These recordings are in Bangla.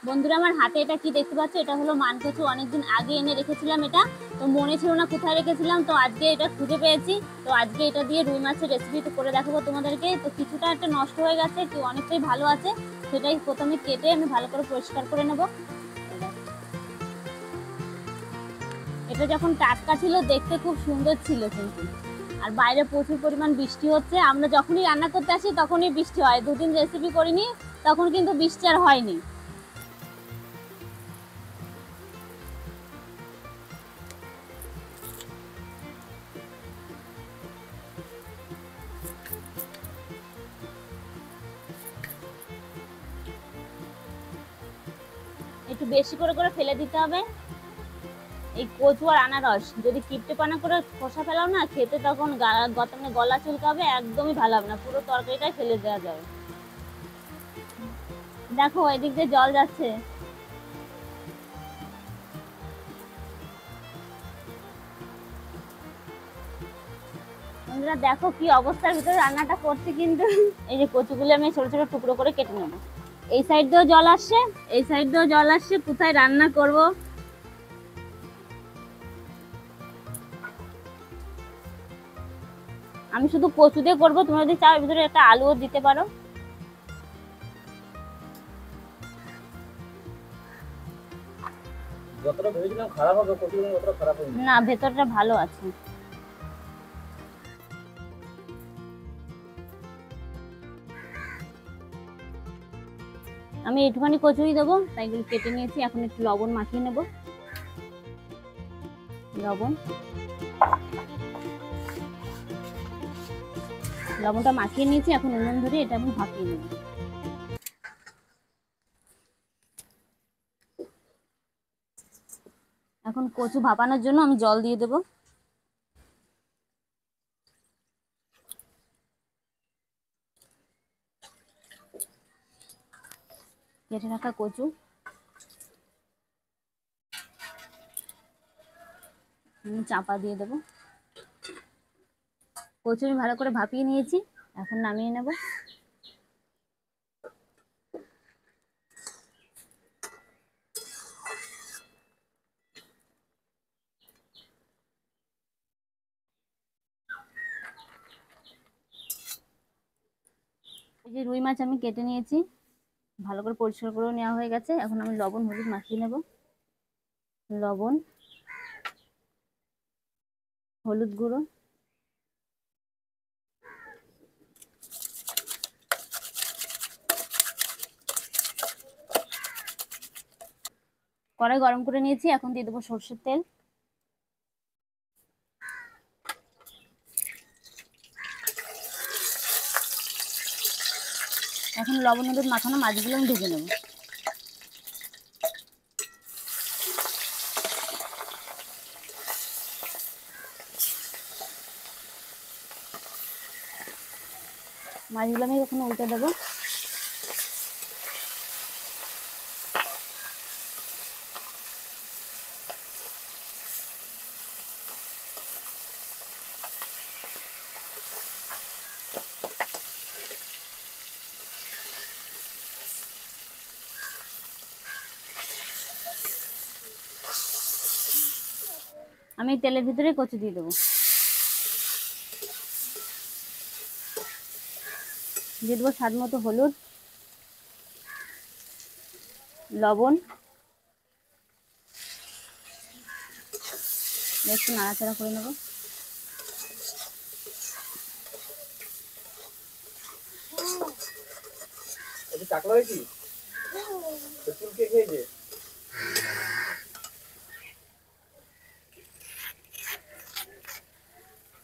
বন্ধুরা, আমার হাতে এটা কি দেখতে পাচ্ছ? এটা হলো মানকচু। অনেকদিন আগে এনে রেখেছিলাম এটা, তো মনে ছিল না কোথায় রেখেছিলাম, তো আজকে এটা খুঁজে পেয়েছি। তো আজকে এটা দিয়ে রুই মাছের রেসিপি করে দেখাবো তোমাদেরকে। তো কিছুটা একটা নষ্ট হয়ে গেছে, অনেকটাই ভালো আছে, সেটাই প্রথমে কেটে আমি ভালো করে পরিষ্কার করে নেব। এটা যখন টাটকা ছিল দেখতে খুব সুন্দর ছিল, কিন্তু আর বাইরে প্রচুর পরিমাণ বৃষ্টি হচ্ছে। আমরা যখনই রান্না করতে আসি তখনই বৃষ্টি হয়। দুদিন রেসিপি করিনি, তখন কিন্তু বৃষ্টি আর হয়নি। একটু বেশি করে করে ফেলে দিতে হবে। এই কচু আর আনারস যদি কিপটে পানা করে খোসা ফেলাও না, খেতে তখন গলা চুলকাবে, একদমই ভালো হবে না, পুরো তরকারিটাই ফেলে দেওয়া যাবে। দেখো এদিক দিয়ে জল যাচ্ছে। বন্ধুরা দেখো কি অবস্থার ভিতরে রান্নাটা করছি, কিন্তু এই যে কচুগুলো আমি ছোট ছোট টুকরো করে কেটে নেবো। এই সাইড দিয়েও জল আসছে, এই সাইড দিয়েও জল আসছে, কোথায় রান্না করব। আমি শুধু কচু দিয়ে করবো, তুমি যদি চাও ভিতরে একটা আলুও দিতে পারো। যতটা ভেবেছিলাম খারাপ হবে, কচুগুলো অতটা খারাপ হয়নি। না, ভেতরটা ভালো আছে। আমি একটুখানি কচুরি দেবো, তাই এগুলো কেটে নিয়েছি। এখন একটু লবণ মাখিয়ে নেব। লবণটা মাখিয়ে নিয়েছি, এখন উনুন ধরে এটা আমি ভাপিয়ে নেব। এখন কচু ভাপানোর জন্য আমি জল দিয়ে দেব। কেটে রাখা কচু আমি চাপা দিয়ে দেব। কচু আমি ভালো করে ভাপিয়ে নিয়েছি, এখন নামিয়ে নেব। এই যে রুই মাছ আমি কেটে নিয়েছি, ভালো করে পরিষ্কার করেও নেওয়া হয়ে গেছে। এখন আমি লবণ হলুদ মাখিয়ে নেব। লবণ, হলুদ গুঁড়ো, কড়াই গরম করে নিয়েছি, এখন দিয়ে দেবো সরষের তেল। এখন লবণ হলুদ মাখানো মাছগুলো আমি ভেজে নেব। মাছগুলো আমি এখন উল্টে দেবো। আমি তেলের ভিতরে কচু দিয়ে দেবো। দিয়ে দেবো স্বাদ মতো হলুদ, লবণ, একটু নাড়াচাড়া করে নেব। চাকলা হয়েছি চুলকে খেয়েছে।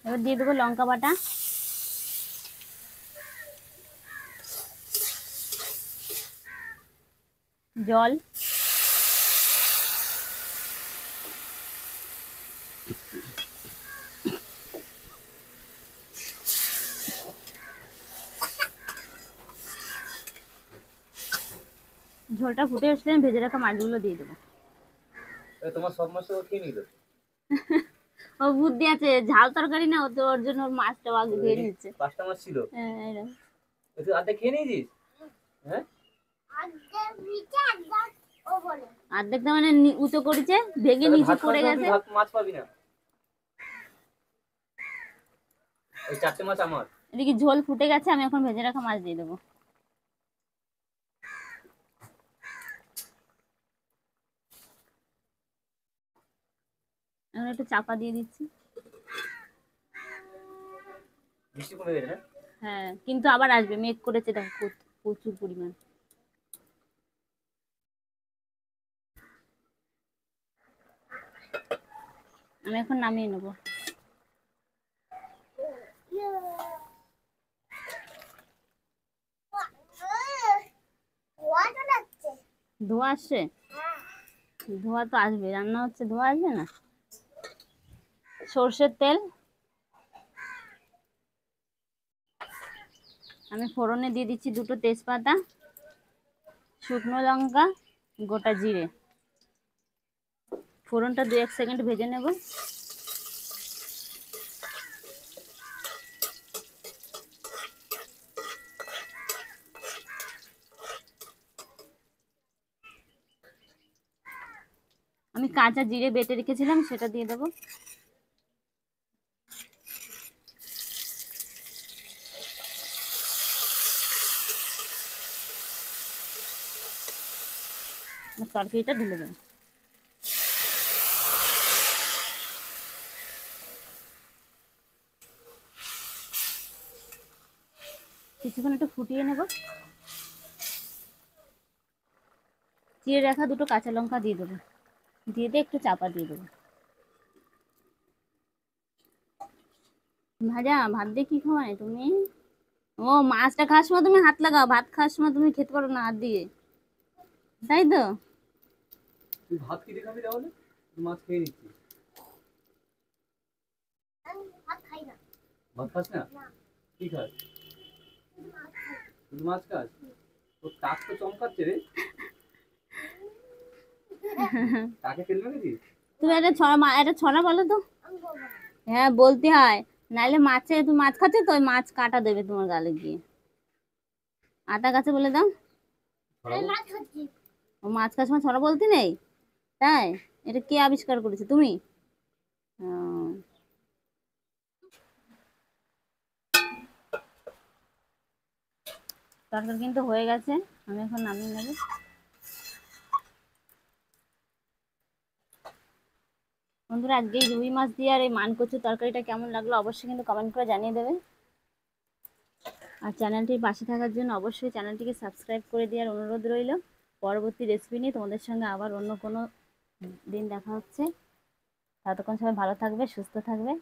এবার দিয়ে দেবো লঙ্কা বাটা, জল, ঝোলটা ফুটে আসলে ভেজে রাখা মাছগুলো দিয়ে দেবো। তোমার সব মাছ তো খেয়ে নিল। ও বুদ্ধি আছে, ঝাল তরকারি না, ও তো ওর জন্য ওর মাছটা আগে খেয়ে নিচ্ছে। 5টা মাছ ছিল, হ্যাঁ এরকম। তুই আধা খেয়ে নিয়েছিস? হ্যাঁ, অর্ধেকটা মানে উঁচু করেছে, ভেঙে তাহলে নিচে ভাত পড়ে খাওয়ার সময় গেছে। তুই মাছ পাবি না। ওই 4টে মাছ আমার। এদিকে ঝোল ফুটে গেছে, আমি এখন ভেজে রাখা মাছ দিয়ে দেবো। এখন একটু চাপা দিয়ে দিচ্ছি। বৃষ্টি কমে গেছে না? হ্যাঁ, কিন্তু আবার আসবে, মেঘ করেছে দেখো প্রচুর পরিমাণ। আমি এখন নামিয়ে নেবো। ধোঁয়া আসছে? ধোঁয়া তো আসবে, রান্না হচ্ছে, ধোঁয়া আসবে না? সর্ষের তেল, আমি ফোড়নে দিয়ে দিচ্ছি 2টো তেজপাতা, শুকনো লঙ্কা, গোটা জিরে। ফোড়নটা 2-1 সেকেন্ড ভেজে নেব। আমি কাঁচা জিরে বেটে রেখেছিলাম, সেটা দিয়ে দেবো। তরকারিটা ঢেলে দেবো। কিছুক্ষণ একটু ফুটিয়ে নেব। চিড়ে রাখা 2টো কাঁচা লঙ্কা দিয়ে দেবো, দিয়ে একটু চাপা দিয়ে দেবো। ভাজা ভাত দিয়ে কি খাওয়ায় তুমি? ও, মাছটা খাওয়ার সময় তুমি হাত লাগাও, ভাত খাওয়ার সময় তুমি খেতে পারো না হাত দিয়ে, তাই তো? তুই ভাত কি দিয়ে খাবি তাহলে? তুই মাছ খেয়ে নিচ্ছিস। ভাত খাস না? কি খাস? তুই মাছ খাস? তোর টাক তো চমকাচ্ছে রে। টাকে তেল মেখেছিস? তুমি একটা ছড়া বলো তো। হ্যাঁ, বলতে হয়, নাহলে তুমি মাছ খাচ্ছো তো, ওই মাছ কাটা দেবে তোমার গালে গিয়ে। আতা গাছে বলে দাও। ও, মাছ খাওয়ার সময় ছড়া বলতে নেই? তাই? এটা কে আবিষ্কার করেছে, তুমি? ও, তরকারি কিন্তু হয়ে গেছে, আমি এখন নামিয়ে নেব। বন্ধুরা, আজকে এই রুই মাছ দিয়ে আর এই মানকচুর তরকারিটা কেমন লাগলো অবশ্যই কিন্তু কমেন্ট করে জানিয়ে দেবে। আর চ্যানেলটির পাশে থাকার জন্য অবশ্যই চ্যানেলটিকে সাবস্ক্রাইব করে দেওয়ার অনুরোধ রইল। পরবর্তী রেসিপি নিয়ে তোমাদের সঙ্গে আবার অন্য কোনো দিন দেখা হচ্ছে। ততক্ষণ সবাই ভালো থাকবে, সুস্থ থাকবে।